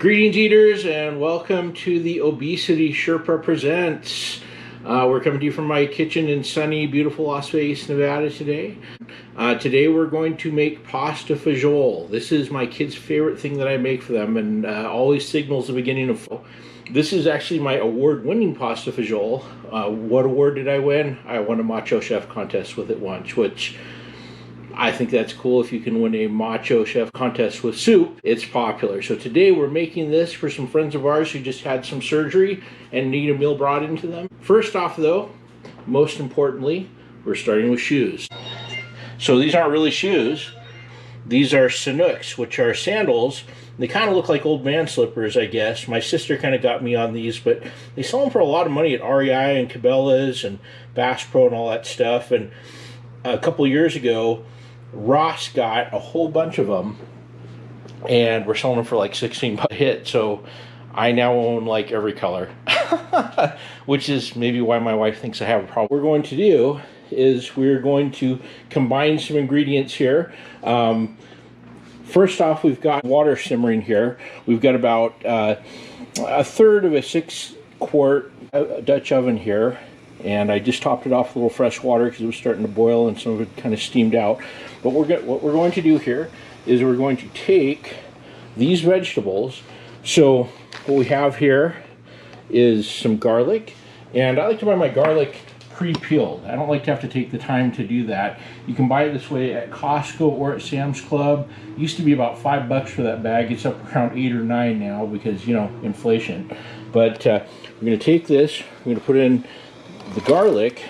Greetings, eaters, and welcome to the Obesity Sherpa Presents. We're coming to you from my kitchen in sunny, beautiful Las Vegas, Nevada today. Today we're going to make pasta fagiole. This is my kids' favorite thing that I make for them, and always signals the beginning of fall. This is actually my award-winning pasta fagiole. What award did I win? I won a Macho Chef contest with it once, which I think that's cool. If you can win a Macho Chef contest with soup, it's popular. So today we're making this for some friends of ours who just had some surgery and need a meal brought into them. First off though, most importantly, we're starting with shoes. So these aren't really shoes. These are Sanooks, which are sandals. They kind of look like old man slippers, I guess. My sister kind of got me on these, but they sell them for a lot of money at REI and Cabela's and Bass Pro and all that stuff. And a couple years ago, Ross got a whole bunch of them, and we're selling them for like 16 bucks a hit. So I now own like every color, which is maybe why my wife thinks I have a problem. What we're going to do is we're going to combine some ingredients here. First off, we've got water simmering here. We've got about a third of a 6-quart Dutch oven here. And I just topped it off with a little fresh water because it was starting to boil and some of it kind of steamed out. But what we're going to do here is we're going to take these vegetables. So what we have here is some garlic. And I like to buy my garlic pre-peeled. I don't like to have to take the time to do that. You can buy it this way at Costco or at Sam's Club. It used to be about $5 for that bag. It's up around 8 or 9 now because, you know, inflation. But we're going to take this, we're going to put in the garlic.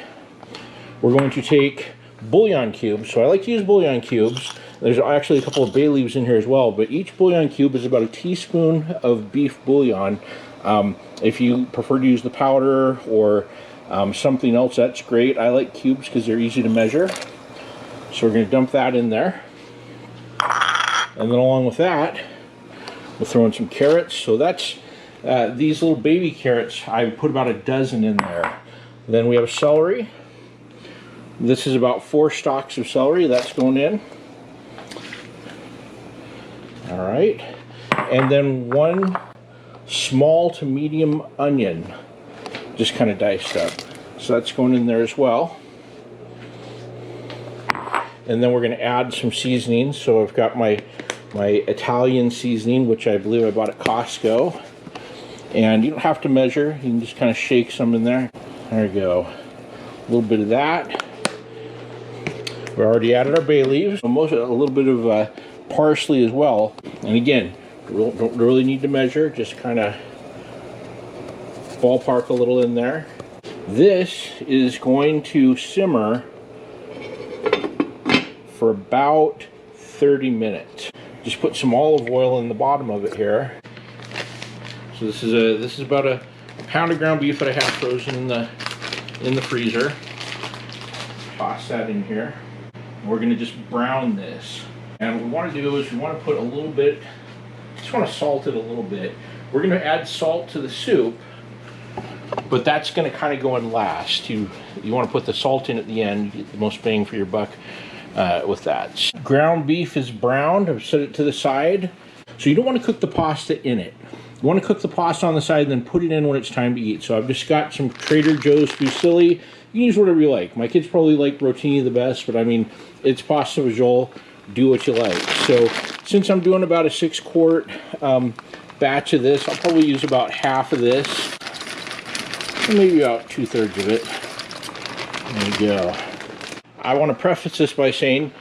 We're going to take bullion cubes. So I like to use bullion cubes. There's actually a couple of bay leaves in here as well, but each bullion cube is about a teaspoon of beef bouillon. If you prefer to use the powder or something else, that's great. I like cubes because they're easy to measure. So we're going to dump that in there. And then along with that, we'll throw in some carrots. So that's these little baby carrots. I put about a dozen in there. Then we have celery. This is about 4 stalks of celery. That's going in. All right. And then 1 small to medium onion, just kind of diced up. So that's going in there as well. And then we're going to add some seasonings. So I've got my Italian seasoning, which I believe I bought at Costco. And you don't have to measure. You can just kind of shake some in there. There we go. A little bit of that. We already added our bay leaves. A little bit of parsley as well. And again, don't really need to measure. Just kind of ballpark a little in there. This is going to simmer for about 30 minutes. Just put some olive oil in the bottom of it here. So this is about a pound of ground beef that I have frozen in the freezer. Toss that in here. We're going to just brown this. And what we want to do is we want to put a little bit, just want to salt it a little bit. We're going to add salt to the soup, but that's going to kind of go in last. You want to put the salt in at the end. You get the most bang for your buck with that. Ground beef is browned. I've set it to the side. So you don't want to cook the pasta in it. You want to cook the pasta on the side and then put it in when it's time to eat. So I've just got some Trader Joe's fusilli. You can use whatever you like. My kids probably like rotini the best, but I mean, it's pasta fagiole. Do what you like. So since I'm doing about a 6-quart batch of this, I'll probably use about half of this. Maybe about 2/3 of it. There you go. I want to preface this by saying,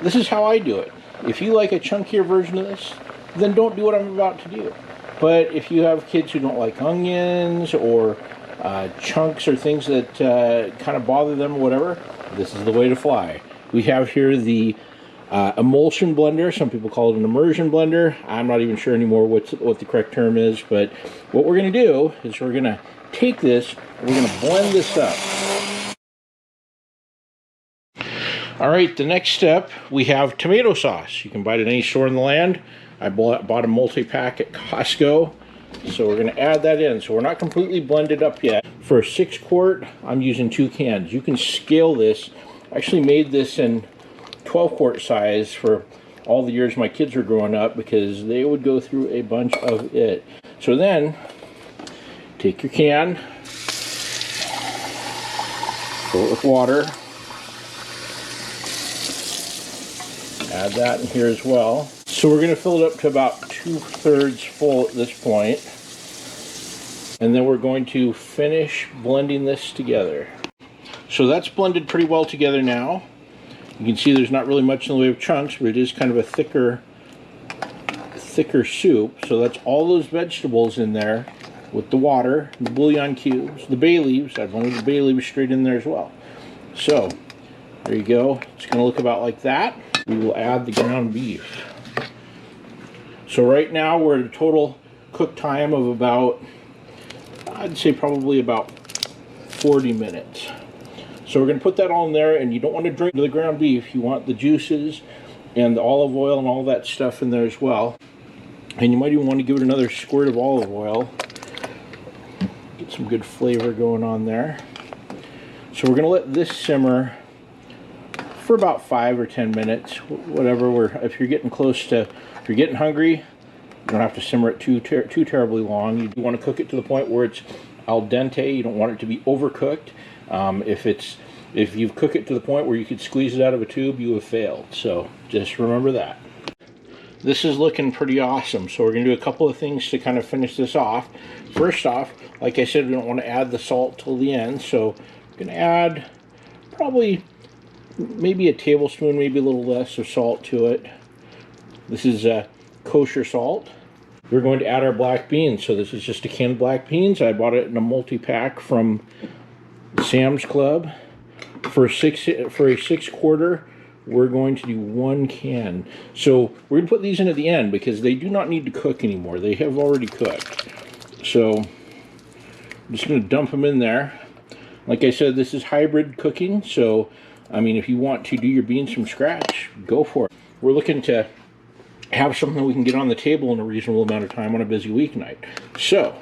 this is how I do it. If you like a chunkier version of this, then don't do what I'm about to do. But if you have kids who don't like onions or chunks or things that kind of bother them or whatever, this is the way to fly. We have here the emulsion blender. Some people call it an immersion blender. I'm not even sure anymore what the correct term is. But what we're going to do is we're going to take this and we're going to blend this up. All right, the next step, we have tomato sauce. You can buy it at any store in the land. I bought a multi-pack at Costco, so we're going to add that in. So we're not completely blended up yet. For a 6-quart, I'm using 2 cans. You can scale this. I actually made this in 12-quart size for all the years my kids were growing up, because they would go through a bunch of it. So then, take your can, fill it with water, add that in here as well. So we're going to fill it up to about 2/3 full at this point. And then we're going to finish blending this together. So that's blended pretty well together now. You can see there's not really much in the way of chunks, but it is kind of a thicker soup. So that's all those vegetables in there with the water, the bouillon cubes, the bay leaves. I've wanted the bay leaves straight in there as well. So there you go. It's going to look about like that. We will add the ground beef. So right now we're at a total cook time of about, I'd say probably about 40 minutes. So we're going to put that all in there, and you don't want to drink the ground beef. You want the juices and the olive oil and all that stuff in there as well. And you might even want to give it another squirt of olive oil. Get some good flavor going on there. So we're going to let this simmer for about 5 or 10 minutes, whatever. If you're getting hungry, you don't have to simmer it too terribly long. You do want to cook it to the point where it's al dente. You don't want it to be overcooked. If you cook it to the point where you could squeeze it out of a tube, you have failed. So just remember that. This is looking pretty awesome. So we're going to do a couple of things to kind of finish this off. First off, like I said, we don't want to add the salt till the end. So I'm going to add probably maybe a tablespoon, maybe a little less of salt to it. This is kosher salt. We're going to add our black beans. So this is just a can of black beans. I bought it in a multi-pack from Sam's Club. For a 6-quarter, we're going to do 1 can. So we're going to put these in at the end because they do not need to cook anymore. They have already cooked. So I'm just going to dump them in there. Like I said, this is hybrid cooking. So, I mean, if you want to do your beans from scratch, go for it. We're looking to have something we can get on the table in a reasonable amount of time on a busy weeknight. So,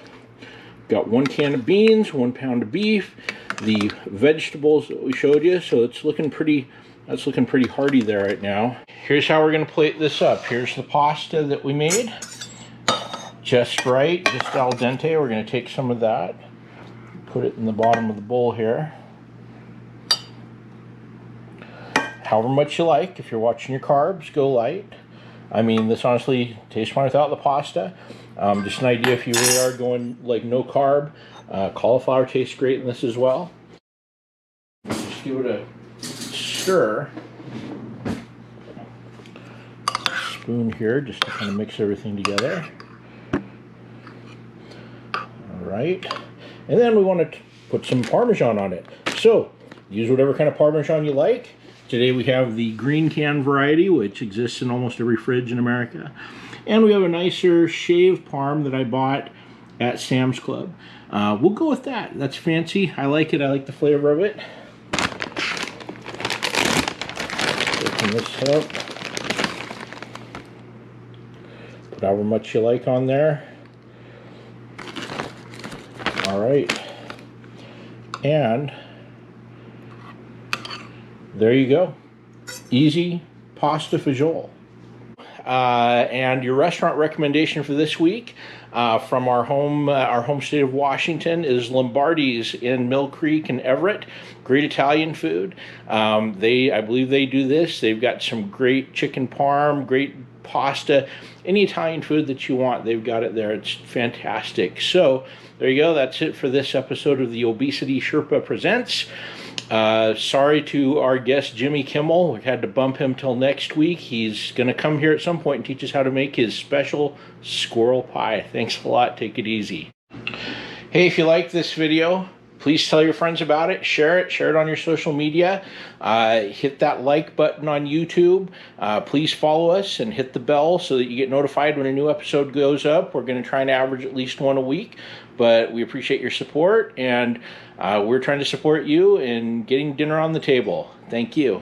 got 1 can of beans, 1 pound of beef, the vegetables that we showed you. So it's looking pretty, that's looking pretty hearty there right now. Here's how we're going to plate this up. Here's the pasta that we made. Just right, just al dente. We're going to take some of that, put it in the bottom of the bowl here. However much you like. If you're watching your carbs, go light. I mean, this honestly tastes fine without the pasta. Just an idea if you really are going like no carb. Cauliflower tastes great in this as well. Just give it a stir. Spoon here just to kind of mix everything together. Alright. And then we want to put some Parmesan on it. So, use whatever kind of Parmesan you like. Today we have the green can variety, which exists in almost every fridge in America. And we have a nicer shaved Parm that I bought at Sam's Club. We'll go with that. That's fancy. I like it. I like the flavor of it. Open this up. Put however much you like on there. All right. And there you go. Easy pasta fagiole. And your restaurant recommendation for this week from our home state of Washington is Lombardi's in Mill Creek and Everett. Great Italian food. I believe they do this. They've got some great chicken parm, great pasta, any Italian food that you want, they've got it there. It's fantastic. So there you go. That's it for this episode of the Obesity Sherpa Presents. Sorry to our guest Jimmy Kimmel. We had to bump him till next week. He's going to come here at some point and teach us how to make his special squirrel pie. Thanks a lot. Take it easy. Hey, if you like this video, please tell your friends about it. Share it on your social media. Hit that like button on YouTube. Please follow us and hit the bell so that you get notified when a new episode goes up. We're going to try and average at least one a week, but we appreciate your support, and we're trying to support you in getting dinner on the table. Thank you.